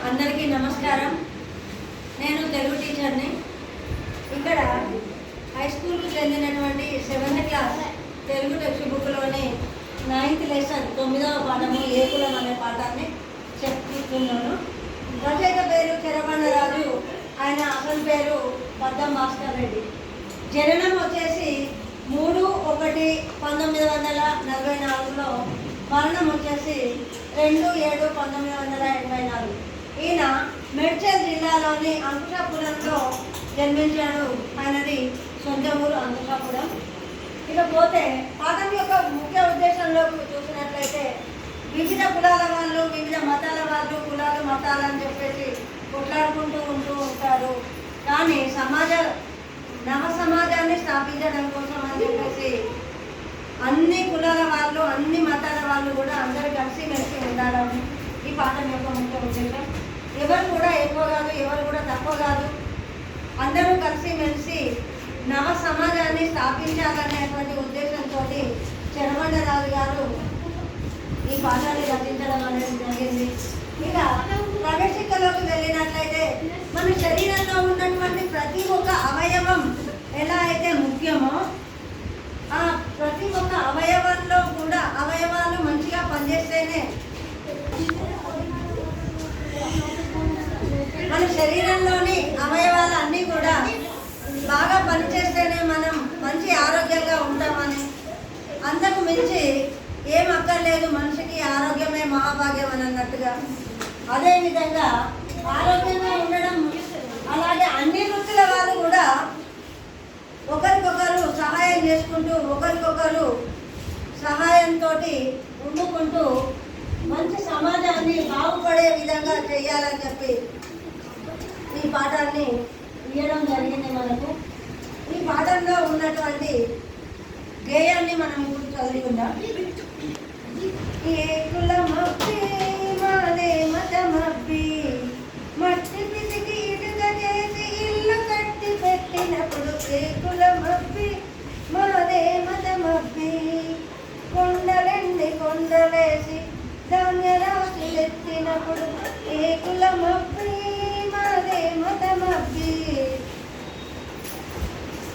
అందరికీ నమస్కారం. నేను తెలుగు టీచర్ని. ఇక్కడ హై స్కూల్కి చెందినటువంటి 7th క్లాస్ తెలుగు టెక్స్ట్ బుక్లోని 9th లెసన్ 9వ పాఠము ఏకులం అనే పాఠాన్ని చెప్తున్నాను. రచయిత పేరు చెరబండరాజు. ఆయన అసలు పేరు పద్దం భాస్కర్ రెడ్డి. జననం వచ్చేసి 3/1/1944. మరణం వచ్చేసి 2/7/1984. ఈయన మేడ్చల్ జిల్లాలోని అంకుశాపురంలో జన్మించాడు. ఆయనది సొంత ఊరు అంకుశాపురం. ఇకపోతే పాఠం యొక్క ముఖ్య ఉద్దేశంలోకి చూసినట్లయితే వివిధ కులాల వాళ్ళు, వివిధ మతాల వాళ్ళు, కులాలు మతాలు అని చెప్పేసి కొట్లాడుకుంటూ ఉంటారు. కానీ నవ సమాజాన్ని స్థాపించడం కోసం అని చెప్పేసి అన్ని కులాల వాళ్ళు, అన్ని మతాల వాళ్ళు కూడా అందరూ కలిసిమెలిసి ఉండాలని ఈ పాఠం యొక్క ముఖ్య ఉద్దేశం. ఎవరు కూడా ఎక్కువ కాదు, ఎవరు కూడా తక్కువ కాదు, అందరూ కలిసిమెలిసి నవ సమాజాన్ని స్థాపించాలనేటువంటి ఉద్దేశంతో చెరబండరాజు గారు ఈ పాఠాన్ని రచించడం అనేది జరిగింది. ఇక ప్రవేశికలోకి వెళ్ళినట్లయితే మన శరీరంలో ఉన్నటువంటి ప్రతి ఒక్క అవయవం ఎలా అయితే ముఖ్యమో ఆ ప్రతి ఒక్క అవయవంలో కూడా అవయవాలు మంచిగా పనిచేస్తేనే, మన శరీరంలోని అవయవాలు అన్నీ కూడా బాగా పనిచేస్తేనే మనం మంచి ఆరోగ్యంగా ఉంటామని, అంతకు మించి ఏం అక్కర్లేదు, మనిషికి ఆరోగ్యమే మహాభాగ్యం అని అన్నట్టుగా. అదేవిధంగా ఆరోగ్యంగా ఉండడం, అలాగే అన్ని వృత్తుల వాళ్ళు కూడా ఒకరికొకరు సహాయం చేసుకుంటూ, ఒకరికొకరు సహాయంతో ఉండుకుంటూ మంచి సమాజాన్ని బాగుపడే విధంగా చేయాలని చెప్పి ఈ పాఠాన్ని ఇవ్వడం జరిగింది మనకు. ఈ పాఠంలో ఉన్నటువంటి గేయాన్ని మనం ఇప్పుడు చదువుకుందాం. ఏ కులమబ్బి మాదే మతమబ్బి, మట్టి పిసికి ఇటుక చేసి ఇల్లు కట్టి పెట్టినప్పుడు ఏ కులమబ్బి మాదే మతమబ్బి, కొండలెండి కొండలేసి ధాన్య రాశులెత్తినప్పుడు ఏ కులమబ్బి మాదే మతమబ్బి,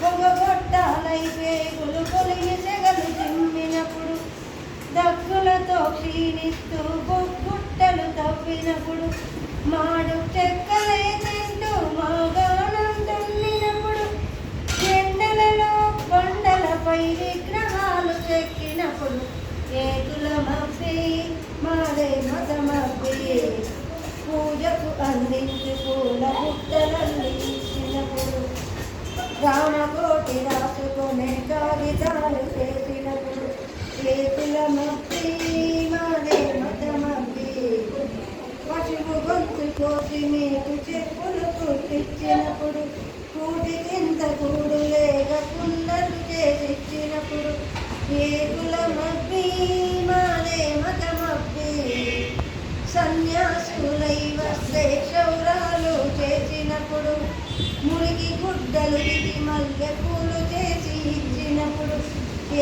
పొగగొట్టాలై పేగులు కొలిగి సెగలు చిమ్మినప్పుడు, దగ్గులతో క్షీణిస్తూ గుట్టలు తవ్వినప్పుడు, మాడు చెక్కలే తింటూ మాగాణం తుల్లినప్పుడు, ఎండలలో కొండలపై విగ్రహాలు చెక్కినప్పుడు ఏ కులమబ్బి మాదే మతమబ్బి, పూజకు అందించి పూల బుట్టలల్లించినప్పుడు, రామకోటి రాసుకునే కాగితాలు చేసినప్పుడు ఏ కులమబ్బి మాదే మతమబ్బి, పశువు గొంతు కోసి మీకు చెప్పులు కుట్టించినప్పుడు, కూటికింత కూడు లేక కుండలు చేసిచ్చినప్పుడు ఏ కులమబ్బి మాదే మతమబ్బి, సన్యాసులై వస్తే క్షౌరాలు చేసినప్పుడు, మురికి గుడ్డలు దిగి మల్లె పూలు చేసి ఇచ్చినప్పుడు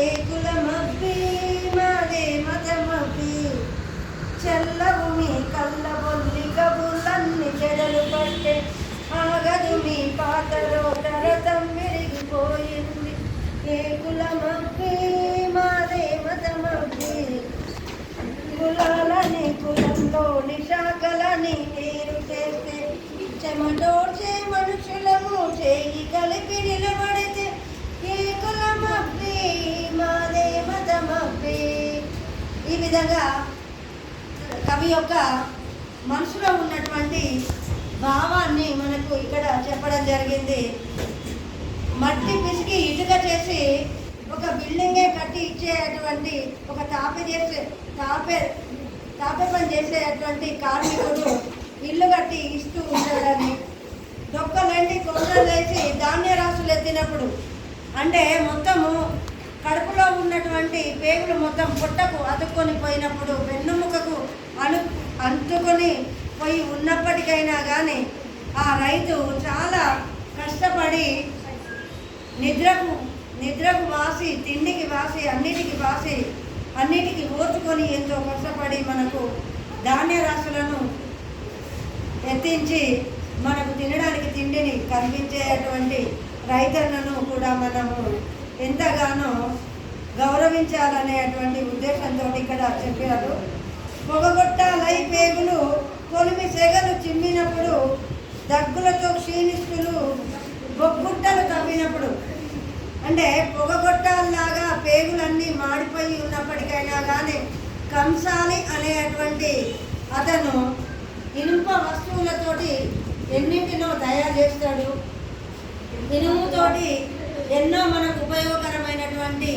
ఏ కులమబ్బి మాదే మతమబ్బి, చల్లవు మీ కళ్ళబొల్లి కబుర్లన్నీ చెడలు పట్టే, ఆగదు మీ పాత రోతరతం విరిగిపోయింది ఏ కులమబ్బి మాదే మతమబ్బి, కులాలని కులంలోని శాఖలని పేరు చేస్తే చెమటోడ్చే మనుషులము చేయి కలిపి నిలబడితే ఏ కులమబ్బి మాదే మతమబ్బి. ఈ విధంగా కవి యొక్క మనసులో ఉన్నటువంటి భావాన్ని మనకు ఇక్కడ చెప్పడం జరిగింది. మట్టి పిసికి ఇటుక చేసి ఒక బిల్డింగే కట్టి ఇచ్చేటువంటి, ఒక తాపే పని చేసేటువంటి కార్మికుడు ఇల్లు కట్టి ఇస్తూ ఉంటాడని, డొక్కలంటి కొండలు వేసి ధాన్య రాసులు ఎత్తినప్పుడు అంటే మొత్తము కడుపులో ఉన్నటువంటి పేగులు మొత్తం పొట్టకు అతుక్కొని పోయినప్పుడు, వెన్నుముకకు అంటుకొని పోయి ఉన్నప్పటికైనా కానీ ఆ రైతు చాలా కష్టపడి నిద్రకు వాసి, తిండికి వాసి, అన్నిటికి వాసి అన్నిటికీ ఓర్చుకొని ఎంతో కష్టపడి మనకు ధాన్య రాశులను ఎత్తించి మనకు తినడానికి తిండిని కల్పించేటువంటి రైతన్నను కూడా మనము ఎంతగానో గౌరవించాలనేటువంటి ఉద్దేశంతో ఇక్కడ చెప్పారు. పొగగొట్టాలై పేగులు కొలిమి సెగలు చిమ్మినప్పుడు, దగ్గులతో క్షీణిస్తులు బొగ్గుట్టలు తవ్వినప్పుడు, అంటే పొగగొట్టాలలాగా పేగులన్నీ మాడిపోయి ఉన్నప్పటికైనా కానీ కంసాలి అనేటువంటి అతను ఇనుప వస్తువులతోటి ఎన్నింటినో తయారు చేస్తాడు. ఇనుముతోటి ఎన్నో మనకు ఉపయోగకరమైనటువంటి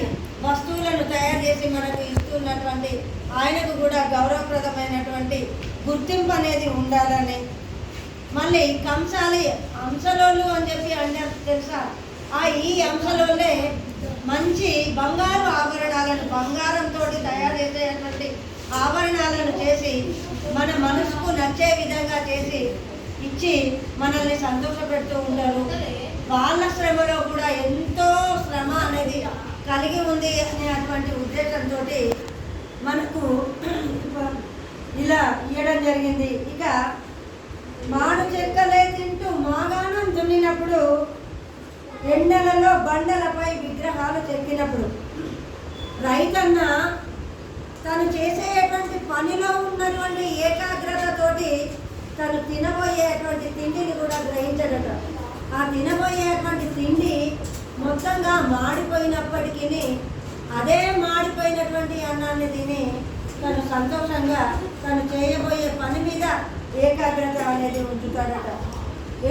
వస్తువులను తయారు చేసి మనకు ఇస్తున్నటువంటి ఆయనకు కూడా గౌరవప్రదమైనటువంటి గుర్తింపు అనేది ఉండాలని. మళ్ళీ కంసాలి అంశలోళ్ళు అని చెప్పి అంటే తెలుసా, ఈ అంశలోళ్ళే మంచి బంగారు ఆభరణాలను బంగారంతో తయారు చేసేటువంటి ఆభరణాలను చేసి మన మనసుకు నచ్చే విధంగా చేసి ఇచ్చి మనల్ని సంతోషపెడుతూ ఉంటారు. వాళ్ళ శ్రమలో కూడా ఎంతో శ్రమ అనేది కలిగి ఉంది అనేటువంటి ఉద్దేశంతో మనకు ఇలా ఇవ్వడం జరిగింది. ఇక మాడు చెక్కలే తింటూ మాగాణం దున్నినప్పుడు, ఎండలలో బండలపై విగ్రహాలు చెక్కినప్పుడు, రైతన్న తను చేసేటువంటి పనిలో ఉన్నటువంటి ఏకాగ్రతతోటి తను తినబోయేటువంటి తిండిని కూడా గ్రహించడట. ఆ తినబోయేటువంటి తిండి మొత్తంగా మాడిపోయినప్పటికీ అదే మాడిపోయినటువంటి అన్నాన్ని తిని తను సంతోషంగా తను చేయబోయే పని మీద ఏకాగ్రత అనేది ఉంచుతాడట.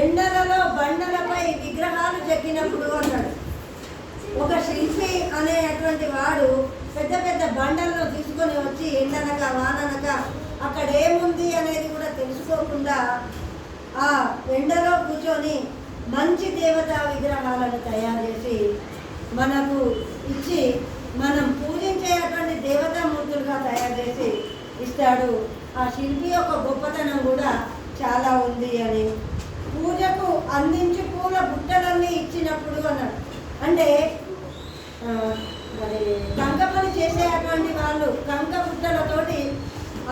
ఎండలలో బండలపై విగ్రహాలు చెక్కినప్పుడు అన్నాడు. ఒక శిల్పి అనేటువంటి వాడు పెద్ద పెద్ద బండలను తీసుకొని వచ్చి ఎండనక వాననక అక్కడ ఏముంది అనేది కూడా తెలుసుకోకుండా ఆ ఎండలో కూర్చొని మంచి దేవతా విగ్రహాలను తయారు చేసి మనకు ఇచ్చి మనం పూజించేటువంటి దేవతామూర్తులుగా తయారు చేసి ఇస్తాడు. ఆ శిల్పి యొక్క గొప్పతనం కూడా చాలా ఉంది అని. పూజకు అందించి పూల బుట్టలన్నీ ఇచ్చినప్పుడు అన్నాడు. అంటే మరి కంక పని చేసేటువంటి వాళ్ళు కంక బుట్టలతోటి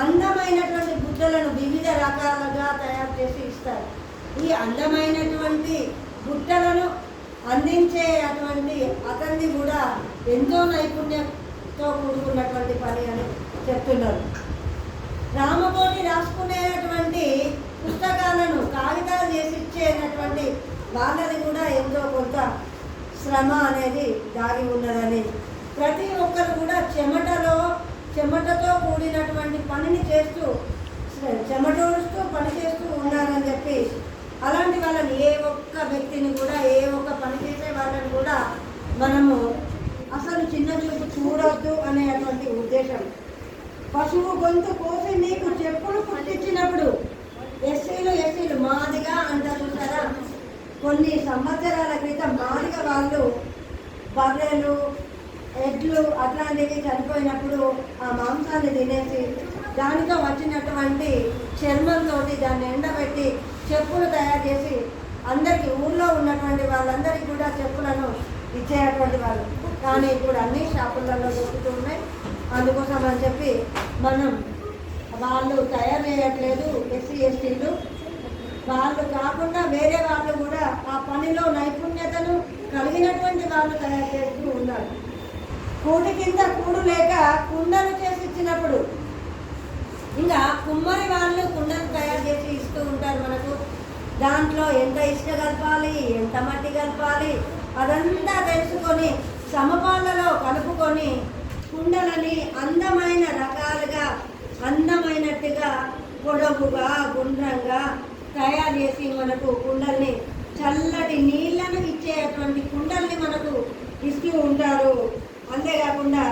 అందమైనటువంటి బుట్టలను వివిధ రకాలుగా తయారు చేసి ఇస్తారు. ఈ అందమైనటువంటి బుట్టలను అందించే అటువంటి అతన్ని కూడా ఎంతో నైపుణ్యంతో కూడుకున్నటువంటి పని అని చెప్తున్నారు. రామకోటి రాసుకునేటువంటి పుస్తకాలను కాగితాలు చేసి ఇచ్చేటటువంటి వాళ్ళది కూడా ఎంతో కొంత శ్రమ అనేది దాగి ఉన్నదని, ప్రతి ఒక్కరు కూడా చెమటతో కూడినటువంటి పనిని చేస్తూ చెమటోడుస్తూ పని చేస్తూ ఉన్నారని చెప్పి, అలాంటి వాళ్ళని ఏ ఒక్క వ్యక్తిని కూడా ఏ ఒక్క పని చేసే వాళ్ళని కూడా మనము అసలు చిన్న చూపు చూడొద్దు అనేటువంటి ఉద్దేశం. పశువు గొంతు కోసి నీకు చెప్పులు కుట్టించినప్పుడు, ఎస్సీలు మాదిగా అంటారు చూసారా, కొన్ని సంవత్సరాల క్రితం మాదిగ వాళ్ళు బర్రెలు ఎడ్లు అట్లాంటివి చనిపోయినప్పుడు ఆ మాంసాన్ని తినేసి దానితో వచ్చినటువంటి చర్మంతో దాన్ని ఎండబెట్టి చెప్పులు తయారు చేసి అందరికీ ఊళ్ళో ఉన్నటువంటి వాళ్ళందరికీ కూడా చెప్పులను ఇచ్చేటువంటి వాళ్ళు. కానీ ఇప్పుడు అన్ని షాపులలో దొరుకుతూ ఉన్నాయి. అందుకోసం అని చెప్పి మనం వాళ్ళు తయారు చేయట్లేదు. ఎస్సీ ఎస్టీలు వాళ్ళు కాకుండా వేరే వాళ్ళు కూడా ఆ పనిలో నైపుణ్యతను కలిగినటువంటి వాళ్ళు తయారు చేస్తూ ఉన్నారు. కూడి కింద కూడు లేక కుండలు చేసి ఇచ్చినప్పుడు, ఇంకా కుమ్మరి వాళ్ళు కుండలు తయారు చేసి ఇస్తూ ఉంటారు మనకు. దాంట్లో ఎంత ఇసుక కలపాలి, ఎంత మట్టి కలపాలి అదంతా తెలుసుకొని సమపాలలో కలుపుకొని కుండలని అందమైన రకాలుగా అందమైనట్టుగా పొడవుగా గుండ్రంగా తయారు చేసి మనకు కుండల్ని చల్లటి నీళ్లను ఇచ్చేటువంటి కుండల్ని మనకు ఇస్తూ ఉంటారు. అంతేకాకుండా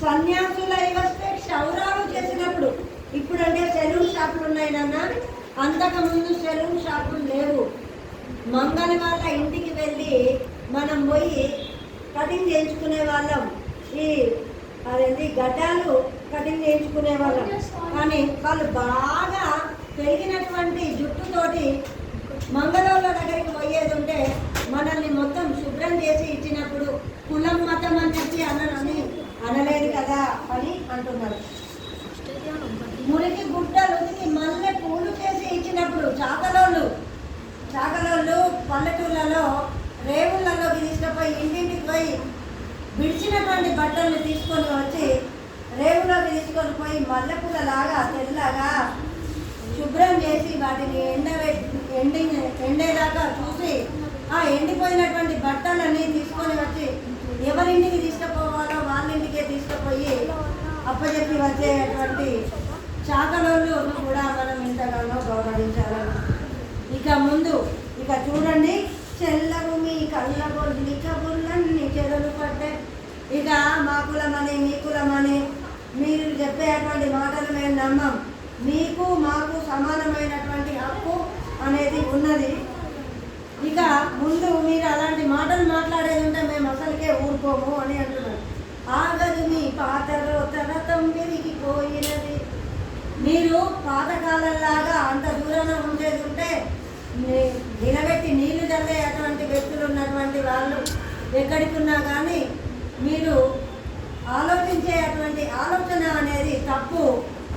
సన్యాసులై వస్తే క్షౌరాలు చేసినప్పుడు, ఇప్పుడంటే సెలూన్ షాపులు ఉన్నాయి నాన్న, అంతకుముందు సెలూన్ షాపులు లేవు. మంగళ వాళ్ళ ఇంటికి వెళ్ళి మనం పోయి కటింగ్ చేయించుకునే వాళ్ళం. అదేంటి గడ్డాలు కటింగ్ చేయించుకునే వాళ్ళం. కానీ వాళ్ళు బాగా పెరిగినటువంటి జుట్టుతోటి మంగళోళ్ళ దగ్గరికి పోయేది ఉంటే మనల్ని మొత్తం శుభ్రం చేసి ఇచ్చినప్పుడు కులం మతం అని చెప్పి అని అనలేదు కదా అని అంటున్నారు. మురికి గుడ్డలు ఉతికి మల్లె పూలు చేసి ఇచ్చినప్పుడు చాకలోళ్ళు పల్లెటూళ్ళలో రేవులలోకి తీసుకుపోయి ఇంటింటికి పోయి విడిచినటువంటి బట్టల్ని తీసుకొని వచ్చి రేవులోకి తీసుకొని పోయి మల్లెపూలలాగా తెల్లగా శుభ్రం చేసి వాటిని ఎండేదాకా చూసి ఆ ఎండిపోయినటువంటి బట్టలన్నీ తీసుకొని వచ్చి ఎవరింటికి తీసుకుపోవాలో వాళ్ళ ఇంటికే తీసుకుపోయి అప్పచెప్పి వచ్చేటువంటి చాకలోళ్ళు కూడా మనం ఎంతగానో గౌరవించాలని. ఇక చూడండి, చెల్లవు మీ కళ్ళ బొల్లి కబుర్లన్నీ చెదలు పడ్డాయి. ఇక మా కులమని మీ కులమని మీరు చెప్పేటువంటి మాటలు మేము నమ్మం. మీకు మాకు సమానమైనటువంటి హక్కు అనేది ఉన్నది. ఇక ముందు మీరు అలాంటి మాటలు మాట్లాడేది ఉంటే మేము అసలుకే ఊరుకోము అని అంటున్నారు. ఆగదు మీ పాతలో తరతం పెరిగిపోయినది. మీరు పాతకాలంలాగా అంత దూరాన ఉండేది ఉంటే నిలబెట్టి నీళ్లు చల్లే అటువంటి వ్యక్తులు ఉన్నటువంటి వాళ్ళు ఎక్కడికి ఉన్నా కానీ మీరు ఆలోచించే అటువంటి ఆలోచన అనేది తప్పు.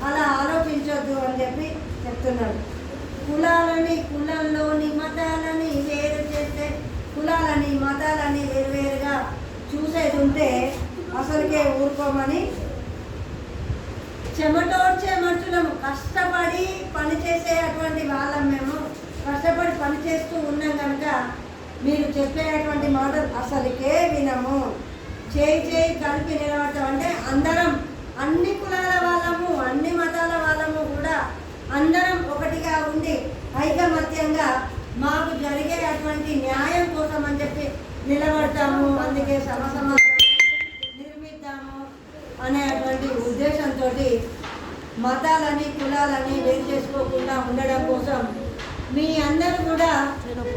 అలా ఆలోచించొద్దు అని చెప్పి చెప్తున్నాడు. కులంలోని మతాలని వేరు చేస్తే, కులాలని మతాలని వేరువేరుగా చూసేది ఉంటే అసలుకే ఊరుకోమని. చెమటోడ్చే మనుషులము, కష్టపడి పనిచేసే అటువంటి వాళ్ళం మేము, కష్టపడి పనిచేస్తూ ఉన్నాం కనుక మీరు చెప్పేటువంటి మాటలు అసలుకే వినము. చేయి కలిపి నిలబడతాం అంటే అందరం, అన్ని కులాల వాళ్ళము అన్ని మతాల వాళ్ళము కూడా అందరం ఒకటిగా ఉండి ఐకమత్యంగా మాకు జరిగే అటువంటి న్యాయం కోసం అని చెప్పి నిలబడతాము. అందుకే సమసమాజం నిర్మిద్దాము అనేటువంటి ఉద్దేశంతో మతాలని కులాలని వేరు చేసుకోకుండా ఉండడం కోసం మీ అందరూ కూడా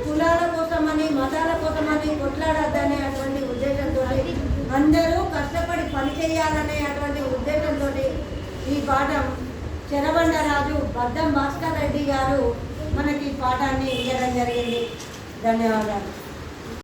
కులాల కోసమని మతాల కోసమని కొట్లాడద్దనే అటువంటి ఉద్దేశంతో అందరూ కష్టపడి పనిచేయాలనే అటువంటి ఉద్దేశంతో ఈ పాఠం చెరబండరాజు బద్దం భాస్కర్ రెడ్డి గారు మనకి పాఠాన్ని ఇవ్వడం జరిగింది. ధన్యవాదాలు.